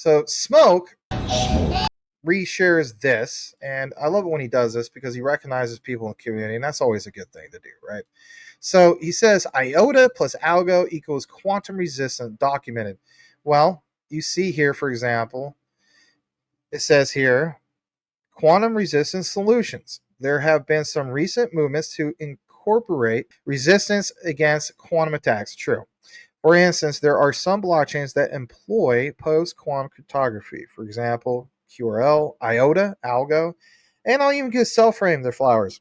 So Smoke reshares this, and I love it when he does this because he recognizes people in the community, and that's always a good thing to do, right? So he says IOTA plus ALGO equals quantum resistant documented. Well, you see here, for example, it says here quantum resistant solutions. There have been some recent movements to incorporate resistance against quantum attacks. True. For instance, there are some blockchains that employ post-quantum cryptography. For example, QRL, IOTA, ALGO, and I'll even give Selframe their flowers.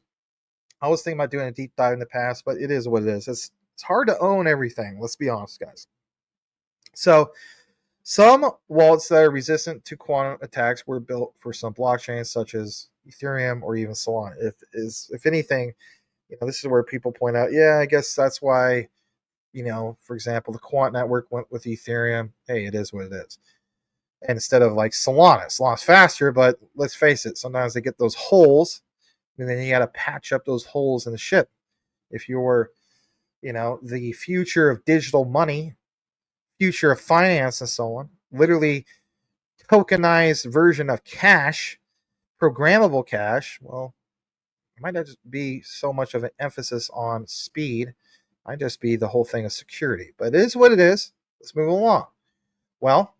I was thinking about doing a deep dive in the past, but it is what it is. It's hard to own everything. Let's be honest, guys. So some wallets that are resistant to quantum attacks were built for some blockchains such as Ethereum or even Solana. If anything, this is where people point out, yeah, I guess that's why, for example, the Quant network went with Ethereum. Hey, it is what it is. And instead of like Solana's faster, but let's face it, sometimes they get those holes, and then you got to patch up those holes in the ship. If you're, the future of digital money, future of finance and so on, literally tokenized version of cash, programmable cash, well, it might not just be so much of an emphasis on speed. It might just be the whole thing of security. But it is what it is. Let's move along. Well,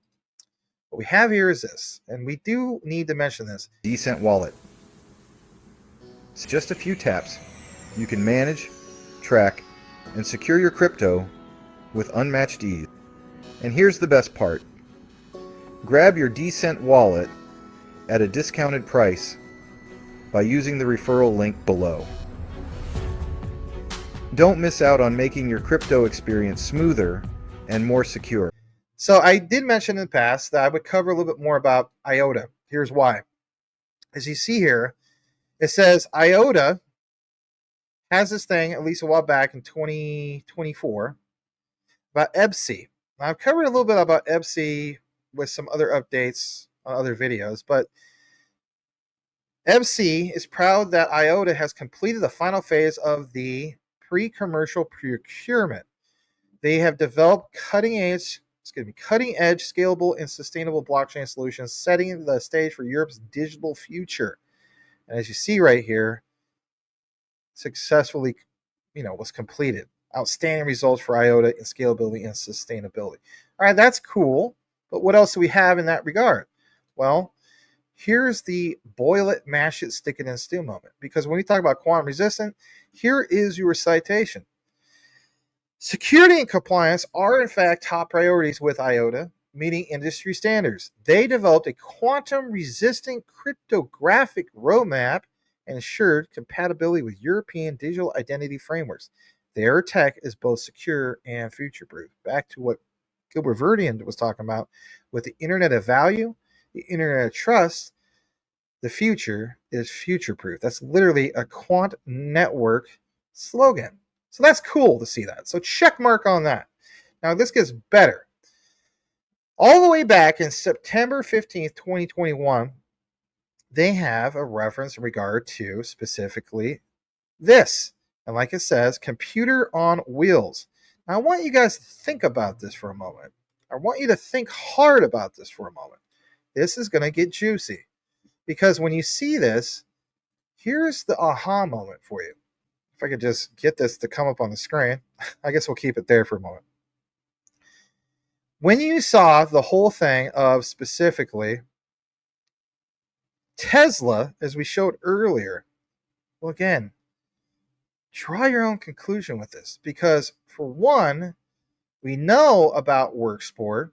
what we have here is this, and we do need to mention this. Decent wallet. So just a few taps, you can manage, track, and secure your crypto with unmatched ease. And here's the best part. Grab your Decent wallet at a discounted price by using the referral link below. Don't miss out on making your crypto experience smoother and more secure. So I did mention in the past that I would cover a little bit more about IOTA. Here's why. As you see here, it says IOTA has this thing, at least a while back in 2024, about EBSI. Now, I've covered a little bit about EBSI with some other updates on other videos, but EBSI is proud that IOTA has completed the final phase of the pre-commercial procurement. They have developed cutting-edge, scalable, and sustainable blockchain solutions, setting the stage for Europe's digital future. And as you see right here, successfully, was completed. Outstanding results for IOTA in scalability and sustainability. All right, that's cool. But what else do we have in that regard? Well, here's the boil it, mash it, stick it in stew moment. Because when we talk about quantum resistant, here is your citation. Security and compliance are in fact top priorities with IOTA, meeting industry standards. They developed a quantum resistant cryptographic roadmap and ensured compatibility with European digital identity frameworks. Their tech is both secure and future-proof. Back to what Gilbert Verdian was talking about with the Internet of Value, the Internet of Trust, the future is future-proof. That's literally a quant network slogan. So that's cool to see that. So check mark on that. Now this gets better. All the way back in September 15th, 2021, they have a reference in regard to specifically this. And like it says, computer on wheels. Now I want you guys to think about this for a moment. I want you to think hard about this for a moment. This is going to get juicy. Because when you see this, here's the aha moment for you. If I could just get this to come up on the screen, I guess we'll keep it there for a moment. When you saw the whole thing of specifically Tesla, as we showed earlier, well, again, draw your own conclusion with this. Because for one, we know about WorkSport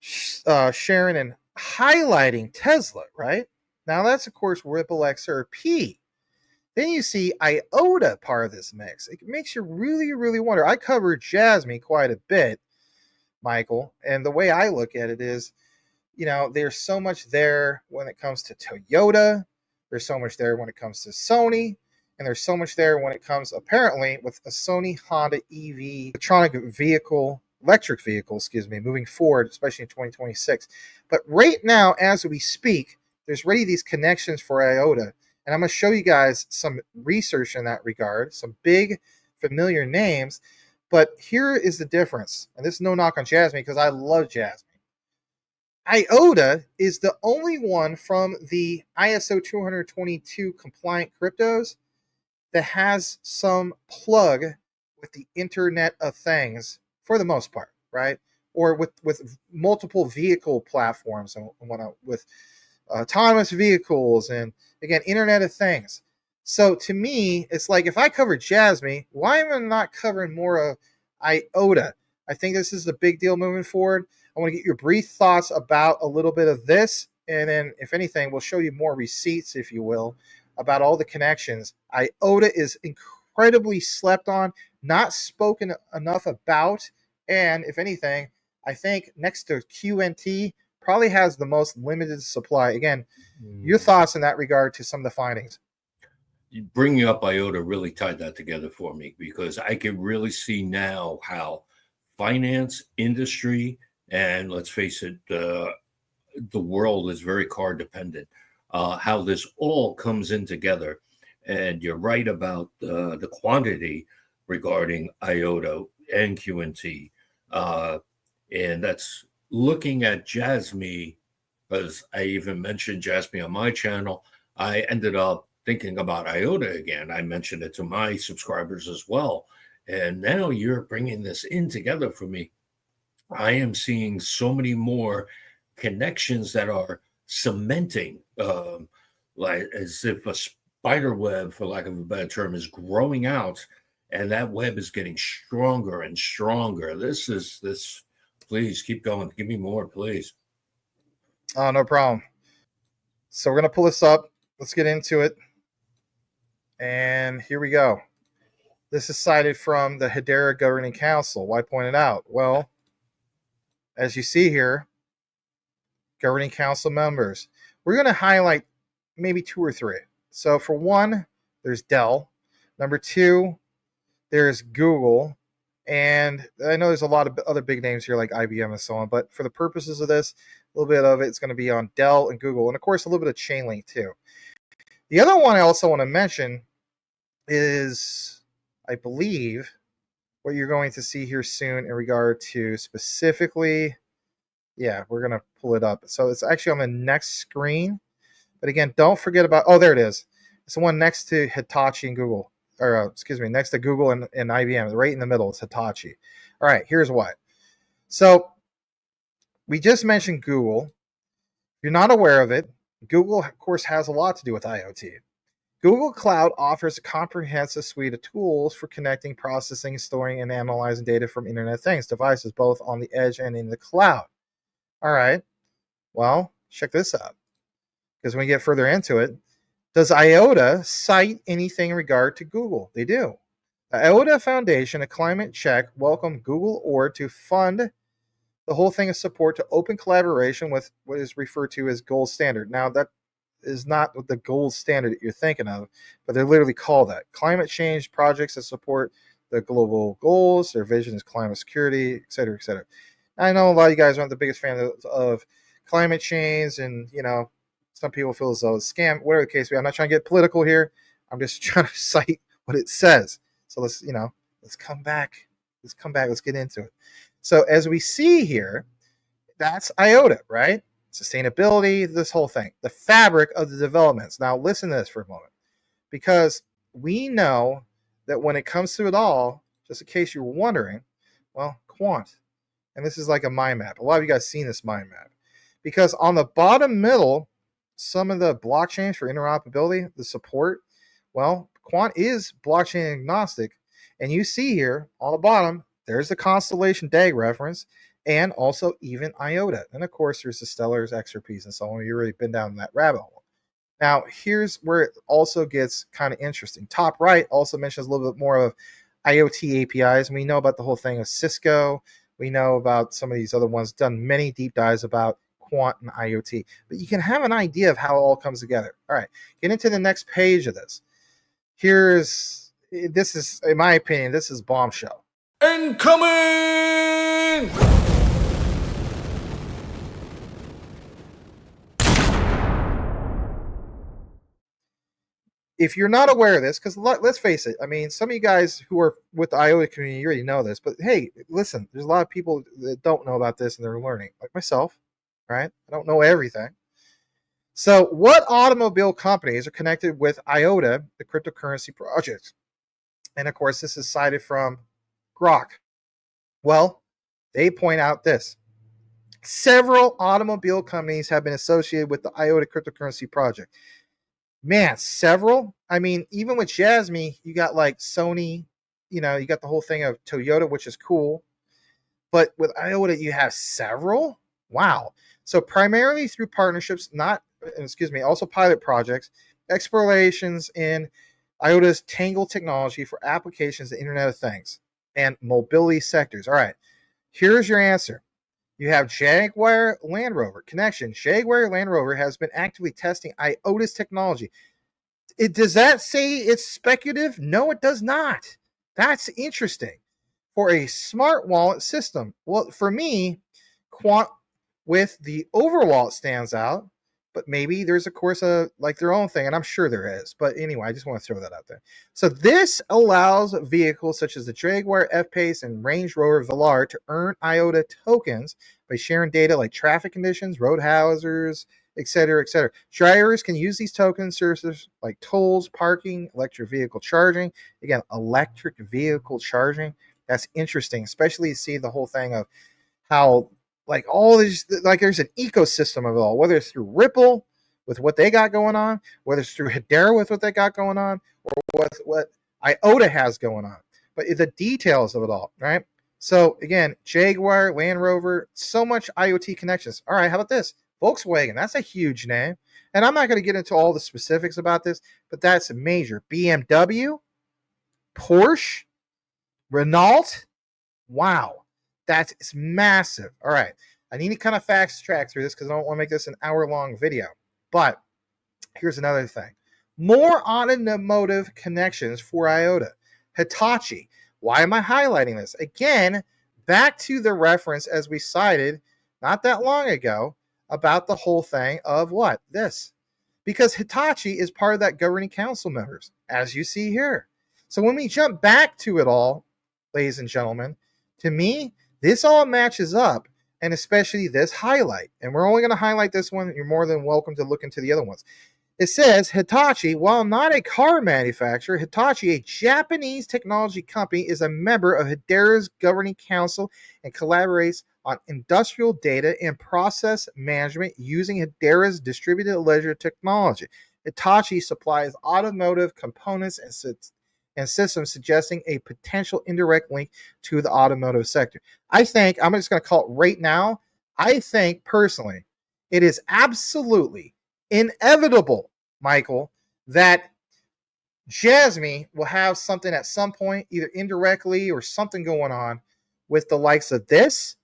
sharing and highlighting Tesla, right? Now that's, of course, Ripple XRP. Then you see IOTA part of this mix. It makes you really, really wonder. I covered JASMY quite a bit, Michael, and the way I look at it is, there's so much there when it comes to Toyota. There's so much there when it comes to Sony. And there's so much there when it comes, apparently, with a Sony Honda EV, electric vehicle, moving forward, especially in 2026. But right now, as we speak, there's already these connections for IOTA. And I'm going to show you guys some research in that regard, some big familiar names. But here is the difference. And this is no knock on JASMY because I love JASMY. IOTA is the only one from the ISO 222 compliant cryptos that has some plug with the Internet of Things for the most part, right? Or with multiple vehicle platforms and whatnot, with autonomous vehicles and again Internet of Things. So to me, it's like if I cover JASMY, why am I not covering more of IOTA? I think this is a big deal moving forward. I want to get your brief thoughts about a little bit of this, and then if anything, we'll show you more receipts, if you will, about all the connections. IOTA is incredibly slept on, not spoken enough about, and if anything, I think next to QNT probably has the most limited supply. Again, your thoughts in that regard to some of the findings. Bringing up IOTA really tied that together for me, because I can really see now how finance, industry, and let's face it, the world is very car dependent, how this all comes in together. And you're right about the quantity regarding IOTA and QNT. And that's looking at JASMY, because I even mentioned JASMY on my channel. I ended up thinking about IOTA again. I mentioned it to my subscribers as well. And now you're bringing this in together for me. I am seeing so many more connections that are cementing, like as if a spider web, for lack of a better term, is growing out, and that web is getting stronger and stronger. This. Please keep going. Give me more, please. Oh, no problem. So we're gonna pull this up. Let's get into it. And here we go. This is cited from the Hedera Governing Council. Why point it out? Well, as you see here, Governing Council members. We're going to highlight maybe two or three. So for one, there's Dell. Number two, there's Google. And I know there's a lot of other big names here like IBM and so on, but for the purposes of this, a little bit of it's going to be on Dell and Google. And of course, a little bit of Chainlink too. The other one I also want to mention is, I believe, what you're going to see here soon in regard to specifically, yeah, we're going to pull it up. So it's actually on the next screen. But again, don't forget about, oh, there it is. It's the one next to Hitachi and Google, or excuse me, next to Google and IBM, right in the middle. It's Hitachi. All right, here's why. So we just mentioned Google. If you're not aware of it, Google, of course, has a lot to do with IoT. Google Cloud offers a comprehensive suite of tools for connecting, processing, storing, and analyzing data from Internet of Things devices, both on the edge and in the cloud. All right, well, check this out. Because when we get further into it, does IOTA cite anything in regard to Google? They do. The IOTA Foundation, a climate check, welcomed Google Org to fund the whole thing of support to open collaboration with what is referred to as gold standard. Now, that is not the gold standard that you're thinking of, but they literally call that climate change projects that support the global goals. Their vision is climate security, et cetera, et cetera. I know a lot of you guys aren't the biggest fan of climate change, and some people feel as though it's a scam. Whatever the case be, I'm not trying to get political here. I'm just trying to cite what it says. So let's come back. Let's get into it. So as we see here, that's IOTA, right? Sustainability, this whole thing, the fabric of the developments. Now listen to this for a moment, because we know that when it comes to it all, just in case you were wondering, well, quant. And this is like a mind map. A lot of you guys seen this mind map. Because on the bottom middle, some of the blockchains for interoperability, the support, well, quant is blockchain agnostic. And you see here on the bottom, there's the Constellation DAG reference, and also even IOTA. And of course, there's the Stellar's XRPs and so on. You've already been down that rabbit hole. Now, here's where it also gets kind of interesting. Top right also mentions a little bit more of IoT APIs. And we know about the whole thing of Cisco. We know about some of these other ones, done many deep dives about quant and IoT. But you can have an idea of how it all comes together. All right, get into the next page of this. This is, in my opinion, this is Bombshell. Incoming! If you're not aware of this, because let's face it, I mean, some of you guys who are with the IOTA community, you already know this, but hey, listen, there's a lot of people that don't know about this and they're learning, like myself. right? I don't know everything. So, what automobile companies are connected with IOTA, the cryptocurrency project? And of course, this is cited from Grok. Well, they point out this. Several automobile companies have been associated with the IOTA cryptocurrency project. Man, several? I mean, even with JASMY, you got like Sony, you got the whole thing of Toyota, which is cool. But with IOTA, you have several? Wow. So primarily through partnerships, also pilot projects, explorations in IOTA's Tangle technology for applications to Internet of Things and mobility sectors. All right, here's your answer. You have Jaguar Land Rover connection. Jaguar Land Rover has been actively testing IOTA's technology. Does that say it's speculative? No, it does not. That's interesting. For a smart wallet system. Well, for me, Quant with the Overwallet stands out, but maybe there's of course like their own thing, and I'm sure there is. But anyway, I just want to throw that out there. So this allows vehicles such as the Jaguar F-Pace and Range Rover Velar to earn IOTA tokens by sharing data like traffic conditions, road hazards, etc., etc. Drivers can use these token services like tolls, parking, electric vehicle charging. Again, electric vehicle charging. That's interesting, especially to see the whole thing of how like all these, like there's an ecosystem of it all, whether it's through Ripple with what they got going on, whether it's through Hedera with what they got going on, or what IOTA has going on. But the details of it all, right? So again, Jaguar, Land Rover, so much IoT connections. All right, how about this? Volkswagen, that's a huge name. And I'm not going to get into all the specifics about this, but that's major. BMW, Porsche, Renault, wow, that's massive. All right, I need to kind of fast track through this because I don't want to make this an hour-long video. But here's another thing. More automotive connections for IOTA. Hitachi. Why am I highlighting this? Again, back to the reference as we cited not that long ago about the whole thing of what? This. Because Hitachi is part of that governing council members, as you see here. So when we jump back to it all, ladies and gentlemen, to me, this all matches up, and especially this highlight. And we're only going to highlight this one. You're more than welcome to look into the other ones. It says Hitachi, while not a car manufacturer, Hitachi, a Japanese technology company, is a member of Hedera's governing council and collaborates on industrial data and process management using Hedera's distributed ledger technology. Hitachi supplies automotive components and systems, suggesting a potential indirect link to the automotive sector. I think, I'm just going to call it right now, I think personally, it is absolutely inevitable, Michael, that JASMY will have something at some point, either indirectly or something going on with the likes of this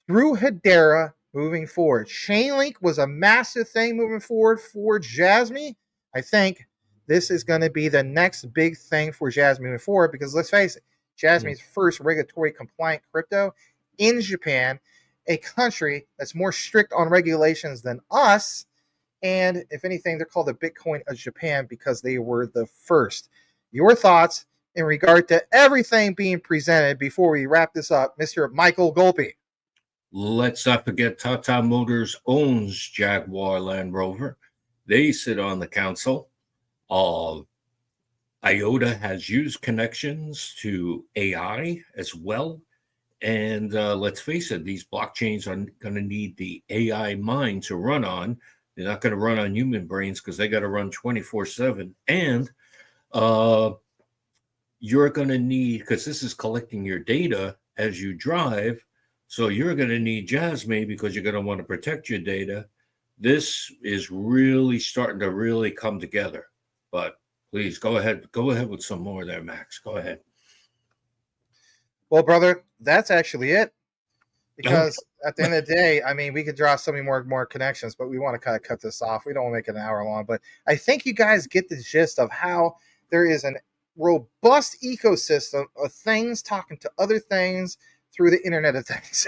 through Hedera moving forward. Chainlink was a massive thing moving forward for JASMY. I think this is going to be the next big thing for JASMY moving forward because let's face it, JASMY's first regulatory compliant crypto in Japan, a country that's more strict on regulations than us. And if anything, they're called the Bitcoin of Japan because they were the first. Your thoughts in regard to everything being presented before we wrap this up, Mr. Michael Golpe? Let's not forget Tata Motors owns Jaguar Land Rover. They sit on the council. IOTA has used connections to AI as well. And let's face it, these blockchains are going to need the AI mind to run on. They're not going to run on human brains because they got to run 24/7. And you're going to need, because this is collecting your data as you drive, so you're going to need JASMY because you're going to want to protect your data. This is really starting to really come together. But please go ahead with some more there, Max. Go ahead. Well, brother, that's actually it. Because at the end of the day, I mean, we could draw so many more connections, but we want to kind of cut this off. We don't want to make it an hour long, but I think you guys get the gist of how there is a robust ecosystem of things talking to other things through the Internet of Things.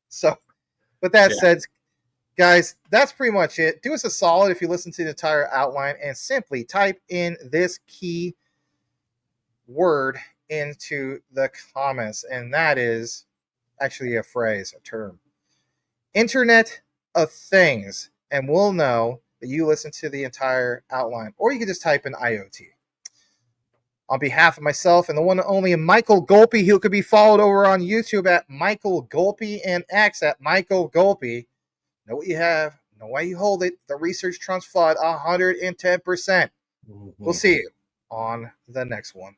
So, with that said, guys, that's pretty much it. Do us a solid if you listen to the entire outline and simply type in this key word into the comments, and that is actually a phrase, a term. Internet of things, and we'll know that you listen to the entire outline. Or you can just type in IOT. On behalf of myself and the one and only Michael Golpe, who could be followed over on YouTube at Michael Golpe and X at Michael Golpe. Know what you have, know why you hold it. The research trumps FUD 110%. We'll see you on the next one.